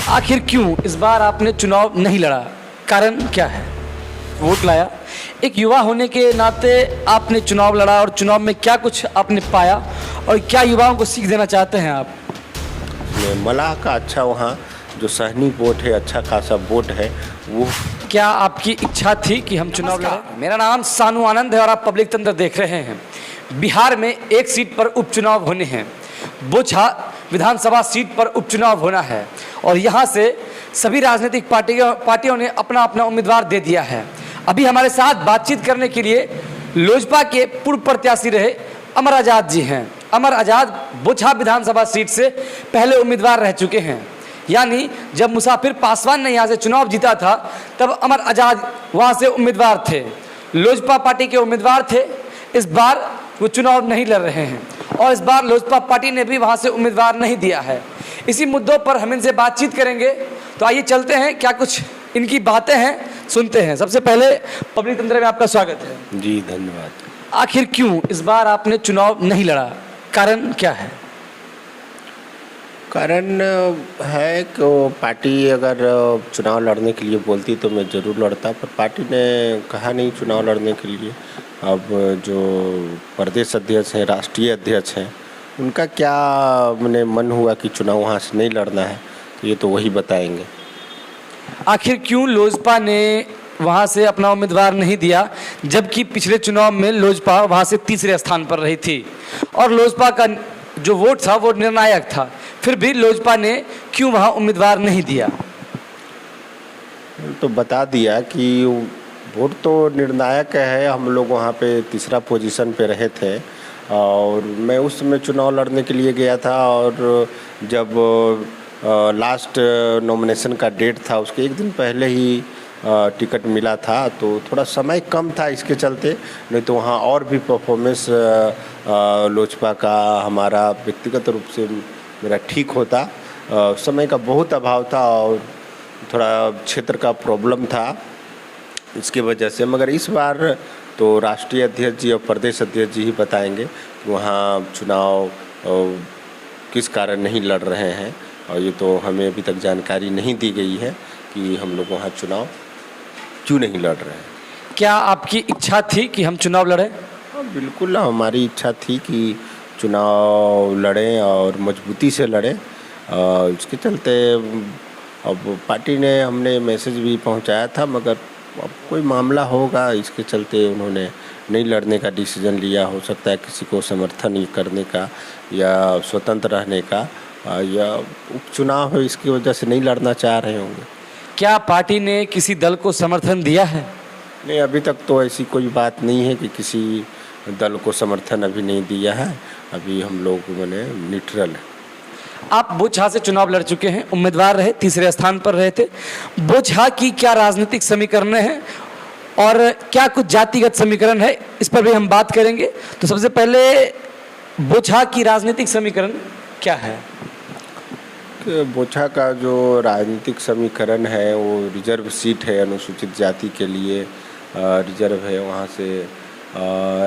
आखिर क्यों इस बार आपने चुनाव नहीं लड़ा? कारण क्या है? वोट लाया, एक युवा होने के नाते आपने चुनाव लड़ा और चुनाव में क्या कुछ आपने पाया और क्या युवाओं को सीख देना चाहते हैं आप? मलाह का अच्छा वहाँ जो सहनी वोट है, अच्छा खासा वोट है वो। क्या आपकी इच्छा थी कि हम चुनाव लड़ें? मेरा नाम सानू आनंद है और आप पब्लिक तंत्र देख रहे हैं। बिहार में एक सीट पर उपचुनाव होने हैं, बोचहा विधानसभा सीट पर उपचुनाव होना है और यहाँ से सभी राजनीतिक पार्टियों ने अपना अपना उम्मीदवार दे दिया है। अभी हमारे साथ बातचीत करने के लिए लोजपा के पूर्व प्रत्याशी रहे अमर आज़ाद जी हैं। अमर आज़ाद बोचहा विधानसभा सीट से पहले उम्मीदवार रह चुके हैं, यानी जब मुसाफिर पासवान ने यहाँ से चुनाव जीता था तब अमर आज़ाद वहाँ से उम्मीदवार थे, लोजपा पार्टी के उम्मीदवार थे। इस बार वो चुनाव नहीं लड़ रहे हैं और इस बार लोजपा पार्टी ने भी वहाँ से उम्मीदवार नहीं दिया है। इसी मुद्दों पर हम इनसे बातचीत करेंगे, तो आइए चलते हैं, क्या कुछ इनकी बातें हैं सुनते हैं। सबसे पहले पब्लिक तंत्र में आपका स्वागत है। जी धन्यवाद। आखिर क्यों इस बार आपने चुनाव नहीं लड़ा? कारण क्या है? कारण है कि वो पार्टी अगर चुनाव लड़ने के लिए बोलती तो मैं ज़रूर लड़ता, पर पार्टी ने कहा नहीं चुनाव लड़ने के लिए। अब जो प्रदेश अध्यक्ष हैं, राष्ट्रीय अध्यक्ष हैं, उनका क्या मैंने मन हुआ कि चुनाव वहाँ से नहीं लड़ना है, तो ये तो वही बताएंगे। आखिर क्यों लोजपा ने वहाँ से अपना उम्मीदवार नहीं दिया, जबकि पिछले चुनाव में लोजपा वहाँ से तीसरे स्थान पर रही थी और लोजपा का जो वोट था वो निर्णायक था, फिर भी लोजपा ने क्यों वहाँ उम्मीदवार नहीं दिया? तो बता दिया कि वोट तो निर्णायक है। हम लोग वहाँ पे तीसरा पोजीशन पे रहे थे और मैं उस समय चुनाव लड़ने के लिए गया था और जब लास्ट नॉमिनेशन का डेट था उसके एक दिन पहले ही टिकट मिला था, तो थोड़ा समय कम था इसके चलते, नहीं तो वहाँ और भी परफॉर्मेंस लोजपा का हमारा व्यक्तिगत रूप से मेरा ठीक होता। समय का बहुत अभाव था और थोड़ा क्षेत्र का प्रॉब्लम था इसकी वजह से। मगर इस बार तो राष्ट्रीय अध्यक्ष जी और प्रदेश अध्यक्ष जी ही बताएंगे कि वहाँ चुनाव किस कारण नहीं लड़ रहे हैं, और ये तो हमें अभी तक जानकारी नहीं दी गई है कि हम लोग वहाँ चुनाव क्यों नहीं लड़ रहे हैं। क्या आपकी इच्छा थी कि हम चुनाव लड़ें? बिल्कुल हमारी इच्छा थी कि चुनाव लड़ें और मजबूती से लड़ें। इसके चलते अब पार्टी ने हमने मैसेज भी पहुंचाया था, मगर अब कोई मामला होगा इसके चलते उन्होंने नहीं लड़ने का डिसीजन लिया। हो सकता है किसी को समर्थन करने का या स्वतंत्र रहने का या उपचुनाव है, इसकी वजह से नहीं लड़ना चाह रहे होंगे। क्या पार्टी ने किसी दल को समर्थन दिया है? नहीं, अभी तक तो ऐसी कोई बात नहीं है कि किसी दल को समर्थन अभी नहीं दिया है। अभी हम लोग मैंने न्यूट्रल है। आप बोचहा से चुनाव लड़ चुके हैं, उम्मीदवार रहे, तीसरे स्थान पर रहे थे। बोचहा की क्या राजनीतिक समीकरण है और क्या कुछ जातिगत समीकरण है, इस पर भी हम बात करेंगे। तो सबसे पहले बोचहा की राजनीतिक समीकरण क्या है? बोचहा का जो राजनीतिक समीकरण है वो रिजर्व सीट है, अनुसूचित जाति के लिए रिजर्व है। वहाँ से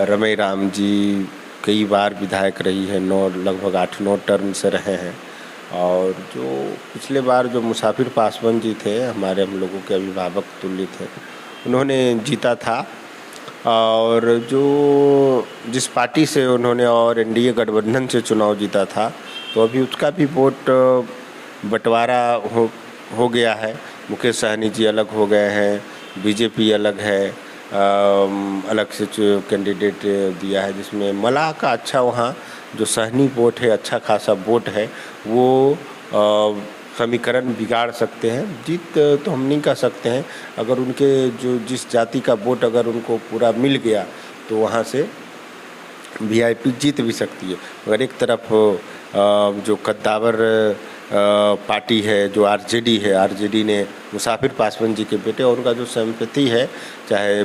रमई राम जी कई बार विधायक रही है, लगभग 8-9 टर्म से रहे हैं। और जो पिछले बार जो मुसाफिर पासवान जी थे, हम लोगों के अभिभावक तुल्य थे, उन्होंने जीता था। और जो जिस पार्टी से उन्होंने और एनडीए गठबंधन से चुनाव जीता था, तो अभी उसका भी वोट बंटवारा हो गया है। मुकेश सहनी जी अलग हो गए हैं, बीजेपी अलग है, अलग से कैंडिडेट दिया है, जिसमें मलाह का अच्छा वहाँ जो सहनी वोट है, अच्छा खासा वोट है, वो समीकरण बिगाड़ सकते हैं। जीत तो हम नहीं कह सकते हैं, अगर उनके जो जिस जाति का वोट अगर उनको पूरा मिल गया तो वहाँ से वीआईपी जीत भी सकती है। मगर एक तरफ जो कद्दावर पार्टी है, जो आरजेडी है, आरजेडी ने मुसाफिर पासवान जी के बेटे और उनका जो संपत्ति है, चाहे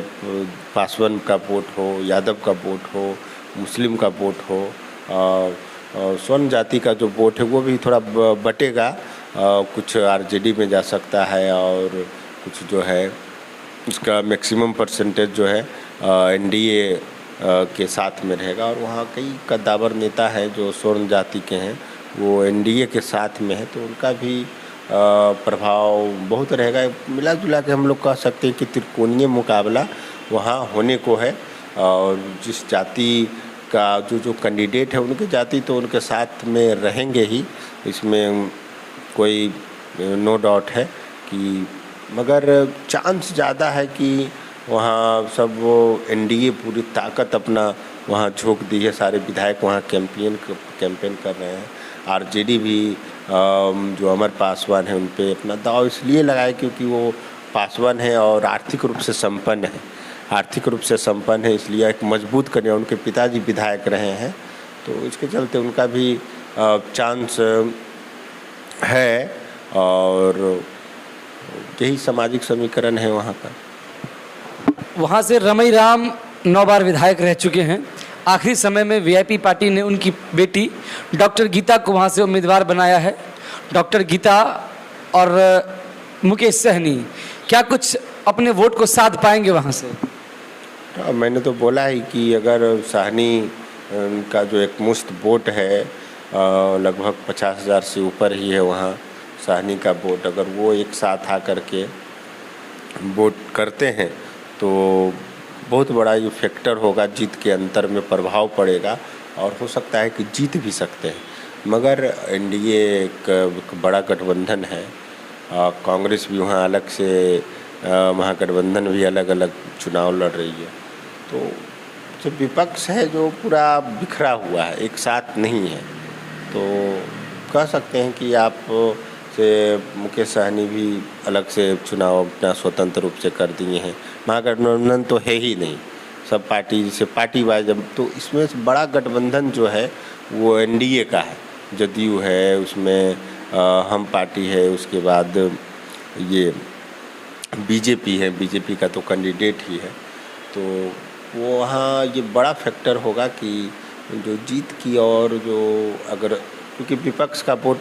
पासवान का वोट हो, यादव का वोट हो, मुस्लिम का वोट हो, स्वर्ण जाति का जो वोट है वो भी थोड़ा बटेगा। कुछ आरजेडी में जा सकता है और कुछ जो है उसका मैक्सिमम परसेंटेज जो है एनडीए के साथ में रहेगा। और वहाँ कई कद्दावर नेता हैं जो स्वर्ण जाति के हैं, वो एनडीए के साथ में है, तो उनका भी प्रभाव बहुत रहेगा। मिला जुला के हम लोग कह सकते हैं कि त्रिकोणीय मुकाबला वहाँ होने को है, और जिस जाति का जो कैंडिडेट है उनकी जाति तो उनके साथ में रहेंगे ही, इसमें कोई नो डाउट है कि, मगर चांस ज़्यादा है कि वहाँ सब वो एनडीए पूरी ताकत अपना वहाँ झोंक दी है, सारे विधायक वहाँ कैंपेन कर रहे हैं। आरजेडी भी जो अमर पासवान है उन पे अपना दाव इसलिए लगाए क्योंकि वो पासवान है और आर्थिक रूप से संपन्न है, इसलिए एक मजबूत करने, उनके पिताजी विधायक रहे हैं तो इसके चलते उनका भी चांस है, और यही सामाजिक समीकरण है वहाँ का। वहाँ से रमई राम 9 बार विधायक रह चुके हैं। आखिरी समय में वीआईपी पार्टी ने उनकी बेटी डॉक्टर गीता को वहाँ से उम्मीदवार बनाया है। डॉक्टर गीता और मुकेश सहनी क्या कुछ अपने वोट को साध पाएंगे वहाँ से? मैंने तो बोला ही कि अगर साहनी का जो एक मुश्त वोट है लगभग 50,000 से ऊपर ही है वहाँ साहनी का वोट, अगर वो एक साथ आकर के वोट करते हैं तो बहुत बड़ा ये फैक्टर होगा, जीत के अंतर में प्रभाव पड़ेगा और हो सकता है कि जीत भी सकते हैं। मगर एनडीए एक बड़ा गठबंधन है, कांग्रेस भी वहाँ अलग से महागठबंधन भी अलग अलग चुनाव लड़ रही है, तो जो विपक्ष है जो पूरा बिखरा हुआ है, एक साथ नहीं है, तो कह सकते हैं कि आप से मुकेश सहनी भी अलग से चुनाव अपना स्वतंत्र रूप से कर दिए हैं। महागठबंधन तो है ही नहीं, सब पार्टी से पार्टी वाइज, तो इसमें से बड़ा गठबंधन जो है वो एनडीए का है, जदयू है, उसमें हम पार्टी है, उसके बाद ये बीजेपी है, बीजेपी का तो कैंडिडेट ही है, तो वो वहाँ ये बड़ा फैक्टर होगा कि जो जीत की और जो अगर, क्योंकि विपक्ष का वोट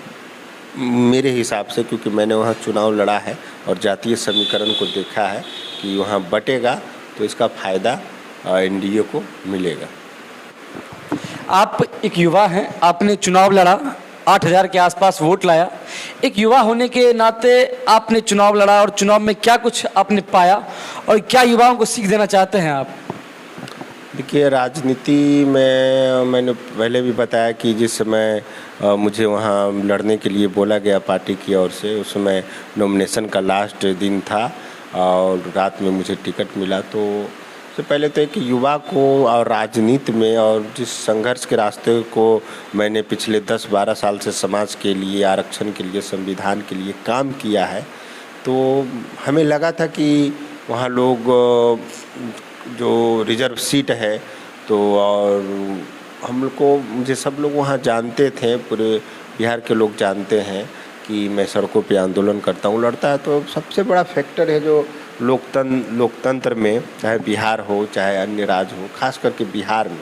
मेरे हिसाब से, क्योंकि मैंने वहाँ चुनाव लड़ा है और जातीय समीकरण को देखा है कि वहाँ बटेगा तो इसका फ़ायदा एनडीए को मिलेगा। आप एक युवा हैं, आपने चुनाव लड़ा, 8,000 के आसपास वोट लाया। एक युवा होने के नाते आपने चुनाव लड़ा और चुनाव में क्या कुछ आपने पाया और क्या युवाओं को सीख देना चाहते हैं आप? देखिए, राजनीति में मैंने पहले भी बताया कि जिस समय मुझे वहाँ लड़ने के लिए बोला गया पार्टी की ओर से, उस समय नॉमिनेशन का लास्ट दिन था और रात में मुझे टिकट मिला। तो सबसे पहले तो एक युवा को और राजनीति में और जिस संघर्ष के रास्ते को मैंने पिछले 10-12 साल से समाज के लिए, आरक्षण के लिए, संविधान के लिए काम किया है, तो हमें लगा था कि वहाँ लोग जो रिजर्व सीट है तो, और हम लोग को, मुझे सब लोग वहाँ जानते थे, पूरे बिहार के लोग जानते हैं कि मैं सड़कों पे आंदोलन करता हूँ, लड़ता है। तो सबसे बड़ा फैक्टर है जो लोकतंत्र में, चाहे बिहार हो चाहे अन्य राज्य हो, खास करके बिहार में,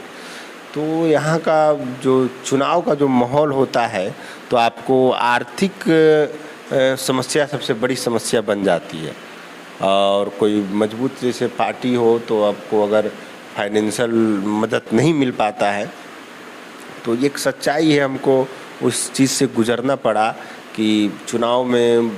तो यहाँ का जो चुनाव का जो माहौल होता है तो आपको आर्थिक समस्या सबसे बड़ी समस्या बन जाती है, और कोई मजबूत जैसे पार्टी हो तो आपको अगर फाइनेंशियल मदद नहीं मिल पाता है, तो ये एक सच्चाई है, हमको उस चीज़ से गुजरना पड़ा कि चुनाव में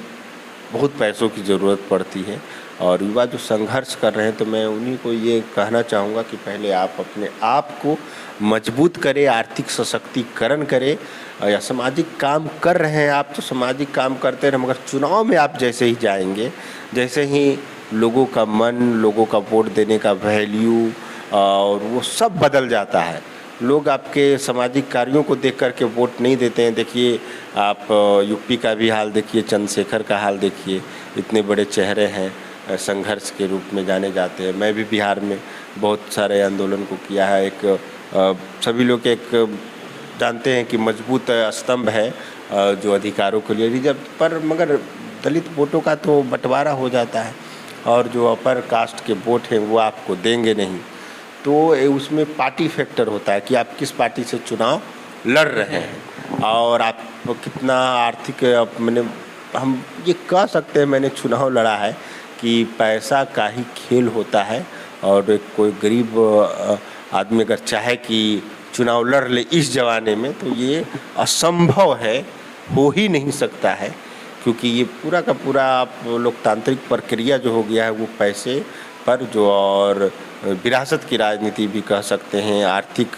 बहुत पैसों की ज़रूरत पड़ती है। और युवा जो संघर्ष कर रहे हैं, तो मैं उन्हीं को ये कहना चाहूँगा कि पहले आप अपने आप को मजबूत करें, आर्थिक सशक्तिकरण करें, या सामाजिक काम कर रहे हैं आप तो सामाजिक काम करते रहें, मगर चुनाव में आप जैसे ही जाएंगे, जैसे ही लोगों का मन, लोगों का वोट देने का वैल्यू और वो सब बदल जाता है। लोग आपके सामाजिक कार्यों को देख कर के वोट नहीं देते हैं। देखिए, आप यूपी का भी हाल देखिए, चंद्रशेखर का हाल देखिए, इतने बड़े चेहरे हैं, संघर्ष के रूप में जाने जाते हैं। मैं भी बिहार में बहुत सारे आंदोलन को किया है। एक सभी लोग एक जानते हैं कि मजबूत स्तंभ है जो अधिकारों के लिए रिजर्व पर, मगर दलित वोटों का तो बंटवारा हो जाता है और जो अपर कास्ट के वोट हैं वो आपको देंगे नहीं। तो उसमें पार्टी फैक्टर होता है कि आप किस पार्टी से चुनाव लड़ रहे हैं और आप कितना आर्थिक, हम ये कह सकते हैं, मैंने चुनाव लड़ा है कि पैसा का ही खेल होता है, और कोई गरीब आदमी अगर चाहे कि चुनाव लड़ ले इस ज़माने में, तो ये असंभव है, हो ही नहीं सकता है, क्योंकि ये पूरा का पूरा आप लोकतांत्रिक प्रक्रिया जो हो गया है वो पैसे पर जो और विरासत की राजनीति भी कह सकते हैं, आर्थिक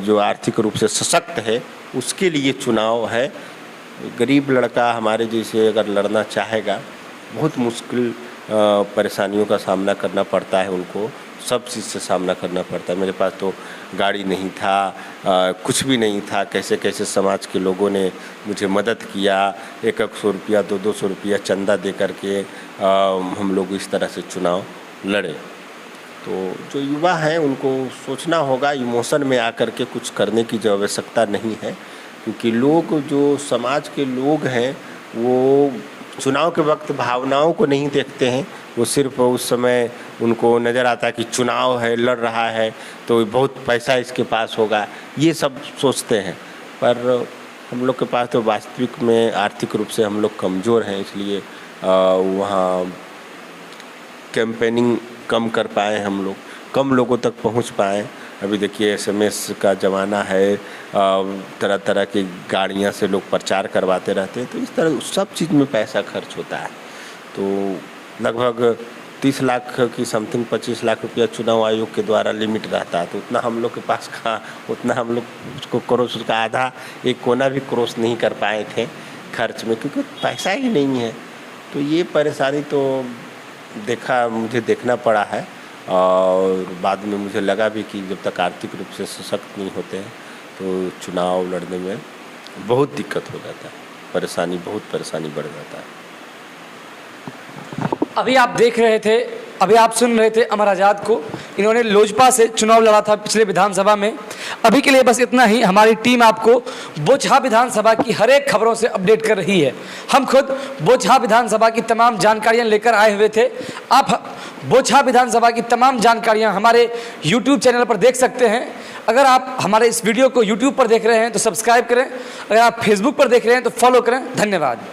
जो आर्थिक रूप से सशक्त है उसके लिए चुनाव है। गरीब लड़का हमारे जैसे अगर लड़ना चाहेगा बहुत मुश्किल परेशानियों का सामना करना पड़ता है, उनको सब चीज़ से सामना करना पड़ता है। मेरे पास तो गाड़ी नहीं था, कुछ भी नहीं था, कैसे कैसे समाज के लोगों ने मुझे मदद किया, 100 रुपया 200 रुपया चंदा दे करके हम लोग इस तरह से चुनाव लड़े। तो जो युवा हैं उनको सोचना होगा, इमोशन में आकर के कुछ करने की जो आवश्यकता नहीं है, क्योंकि लोग जो समाज के लोग हैं वो चुनाव के वक्त भावनाओं को नहीं देखते हैं, वो सिर्फ उस समय उनको नज़र आता है कि चुनाव है, लड़ रहा है तो बहुत पैसा इसके पास होगा, ये सब सोचते हैं। पर हम लोग के पास तो वास्तविक में आर्थिक रूप से हम लोग कमज़ोर हैं, इसलिए वहाँ कैंपेनिंग कम कर पाए, हम लोग कम लोगों तक पहुँच पाए। अभी देखिए SMS का ज़माना है, तरह तरह की गाड़ियाँ से लोग प्रचार करवाते रहते हैं, तो इस तरह सब चीज़ में पैसा खर्च होता है। तो लगभग 30 लाख की समथिंग 25 लाख रुपया चुनाव आयोग के द्वारा लिमिट रहता है, तो उतना हम लोग के पास कहाँ, उतना हम लोग उसको क्रॉस, उसका आधा एक कोना भी क्रॉस नहीं कर पाए थे खर्च में, क्योंकि पैसा ही नहीं है। तो ये परेशानी तो मुझे देखना पड़ा है, और बाद में मुझे लगा भी कि जब तक आर्थिक रूप से सशक्त नहीं होते हैं तो चुनाव लड़ने में बहुत दिक्कत हो जाता है, बहुत परेशानी बढ़ जाता है। अभी आप देख रहे थे, अभी आप सुन रहे थे अमर आज़ाद को, इन्होंने लोजपा से चुनाव लड़ा था पिछले विधानसभा में। अभी के लिए बस इतना ही। हमारी टीम आपको बोचहा विधानसभा की हर एक खबरों से अपडेट कर रही है। हम खुद बोचहा विधानसभा की तमाम जानकारियां लेकर आए हुए थे। आप बोचहा विधानसभा की तमाम जानकारियां हमारे YouTube चैनल पर देख सकते हैं। अगर आप हमारे इस वीडियो को YouTube पर देख रहे हैं तो सब्सक्राइब करें, अगर आप Facebook पर देख रहे हैं तो फॉलो करें। धन्यवाद।